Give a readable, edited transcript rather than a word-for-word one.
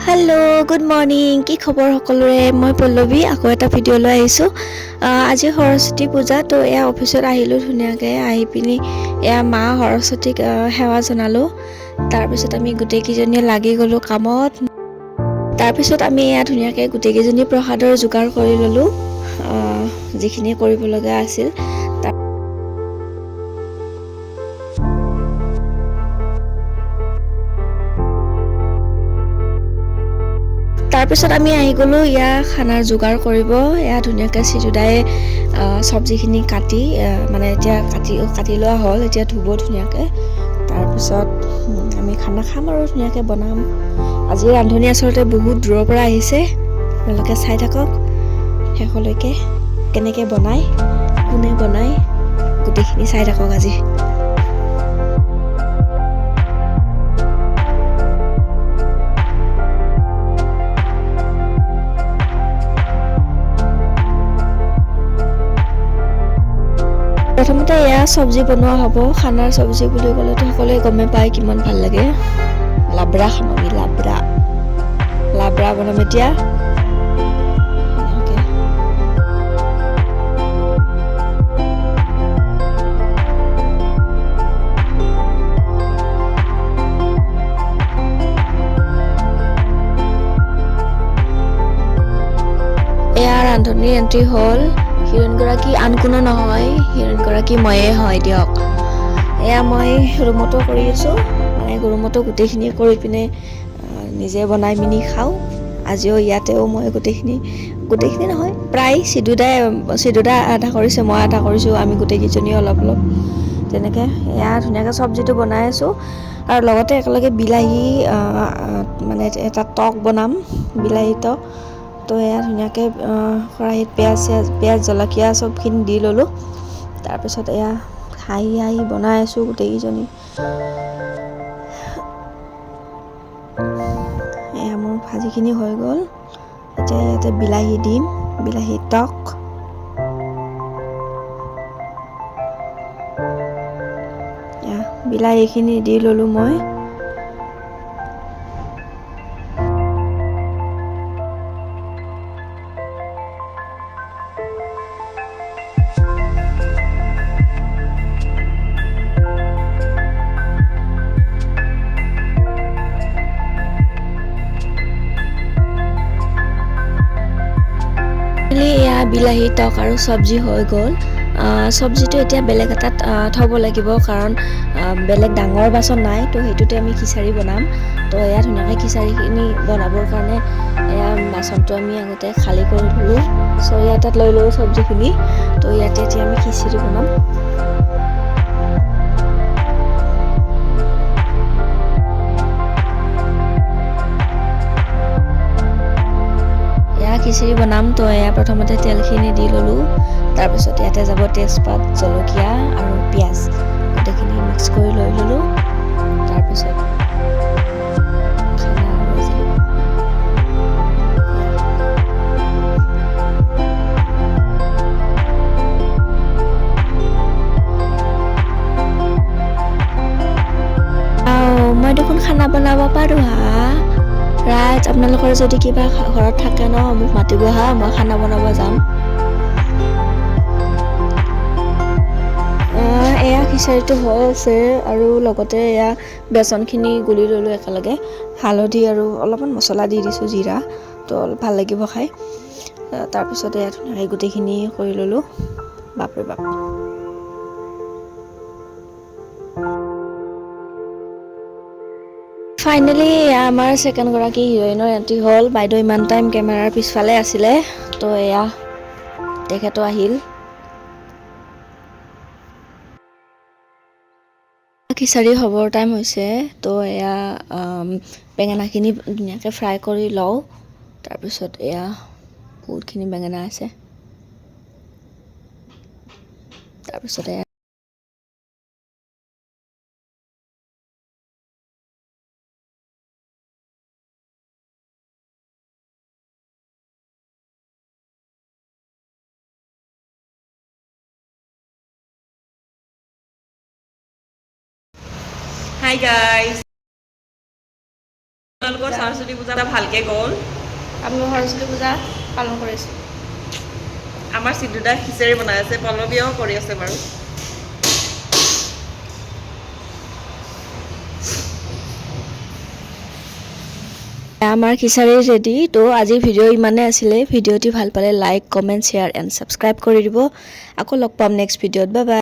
Hello' good morning. কি খবৰ সকলোৰে? মই পল্লৱী আকৌ এটা ভিডিঅ' লৈ আহিছোঁ। আজি সৰস্বতী পূজা, তো এয়া অফিচত আহিলোঁ ধুনীয়াকৈ। আহি পিনি এয়া মা সৰস্বতীক সেৱা জনালোঁ। তাৰপিছত আমি গোটেইকেইজনীয়ে লাগি গ'লোঁ কামত। তাৰপিছত আমি এয়া ধুনীয়াকৈ গোটেইকেইজনী প্ৰসাদৰ যোগাৰ কৰি ল'লোঁ, যিখিনি কৰিব লগা আছিল। তাৰপিছত আমি আহি গ'লোঁ ইয়াৰ খানাৰ যোগাৰ কৰিব। এয়া ধুনীয়াকৈ চিজুদাই চব্জিখিনি কাটি মানে এতিয়া কাটি লোৱা হ'ল, এতিয়া ধুব ধুনীয়াকৈ। তাৰপিছত আমি খানা খাম আৰু ধুনীয়াকৈ বনাম। আজি ৰান্ধনি আচলতে বহুত দূৰৰ পৰা আহিছে, আপোনালোকে চাই থাকক শেষলৈকে কেনেকৈ বনায়, কোনে বনায়, গোটেইখিনি চাই থাকক আজি। প্ৰথমতে এয়া চব্জি বনোৱা হ'ব। খানাৰ চব্জি বুলি ক'লেতো সকলোৱে গমেই পায় কিমান ভাল লাগে। লাবৰা খাম আমি, লাবৰা বনাম এতিয়া। এয়া ৰান্ধনীৰ এন্ট্ৰি হ'ল। হিৰইনগৰাকী আন কোনো নহয়, হিৰইনগৰাকী ময়ে হয় দিয়ক। এয়া মই ৰুমতো কৰি আছোঁ, মানে ৰুমতো গোটেইখিনি কৰি পিনে নিজে বনাই মিনি খাওঁ। আজিও ইয়াতেও মই গোটেইখিনি নহয়, প্ৰায় চিদুদাই আধা কৰিছে, মই আধা কৰিছোঁ, আমি গোটেইকেইজনী অলপ তেনেকৈ। এয়া ধুনীয়াকৈ চব্জিটো বনাই আছোঁ আৰু লগতে একেলগে বিলাহী মানে এটা টক বনাম, বিলাহী টক। তো এয়া ধুনীয়াকৈ খৰাহীত পিঁয়াজ জলকীয়া চবখিনি দি ল'লোঁ। তাৰপিছত এয়া হাঁহি বনাই আছোঁ গোটেইকেইজনী। এয়া মোৰ ভাজিখিনি হৈ গ'ল। এতিয়া ইয়াতে বিলাহী দিম, বিলাহী টক। বিলাহীখিনি দি ল'লোঁ মই। এয়া বিলাহী টক আৰু চব্জি হৈ গ'ল। চব্জিটো এতিয়া বেলেগ এটাত থ'ব লাগিব, কাৰণ বেলেগ ডাঙৰ বাচন নাই, তো সেইটোতে আমি খিচাৰি বনাম। তো এয়া ধুনীয়াকৈ খিচাৰিখিনি বনাবৰ কাৰণে এয়া বাচনটো আমি আগতে খালী কৰি ল'লোঁ। চৰিয়া এটাত লৈ ল'লোঁ চব্জিখিনি। তো ইয়াতে এতিয়া আমি খিচিৰি বনাম। খিচিৰি বনাম, তো এয়া প্ৰথমতে তেলখিনি দি ল'লোঁ। তাৰপিছত ইয়াতে যাব তেজপাত, জলকীয়া আৰু পিঁয়াজ, গোটেইখিনি মিক্স কৰি লৈ ল'লোঁ। তাৰপিছত খানা হৈ যায়। মই দেখোন খানা বনাব পাৰোঁ হা। ৰাইজ, আপোনালোকৰ যদি কিবা ঘৰত থাকে ন, মোক মাতিব হা, মই খানা বনাব যাম। এয়া খিচাৰিটো হৈ আছে আৰু লগতে এয়া বেচনখিনি গুলি ল'লোঁ একেলগে। হালধি আৰু অলপমান মছলা দি দিছোঁ, জিৰা, তো অলপ ভাল লাগিব খাই। তাৰপিছত এয়া ধুনীয়াকৈ গোটেইখিনি কৰি ল'লোঁ। বাপৰে বাপ। ফাইনেলি আমাৰ ছেকেণ্ডগৰাকী হিৰইনৰ এণ্ট্ৰি হ'ল। বাইদেউ ইমান টাইম কেমেৰাৰ পিছফালে আছিলে, তো এয়া তেখেতো আহিল। খিচাৰি হ'বৰ টাইম হৈছে, তো এয়া বেঙেনাখিনি ধুনীয়াকৈ ফ্ৰাই কৰি লওঁ। তাৰপিছত এয়া বহুতখিনি বেঙেনা আছে। তাৰপিছত এয়া Hi guys! আপোনালোকৰ সৰস্বতী পূজা ভালকে গ'ল আমি সৰস্বতী পূজা পালন কৰিছোঁ আমাৰ সিদ্ধুদা খিচাৰি বনাই আছে পল্লৱীও কৰি আছে বাৰু আমাৰ খিচাৰি ৰেডি তো আজিৰ ভিডিঅ' ইমানে আছিলে ভিডিঅ'টি ভাল পালে like comment share and subscribe কৰি দিব আকৌ লগ পাম নেক্সট ভিডিঅ'ত বাই বাই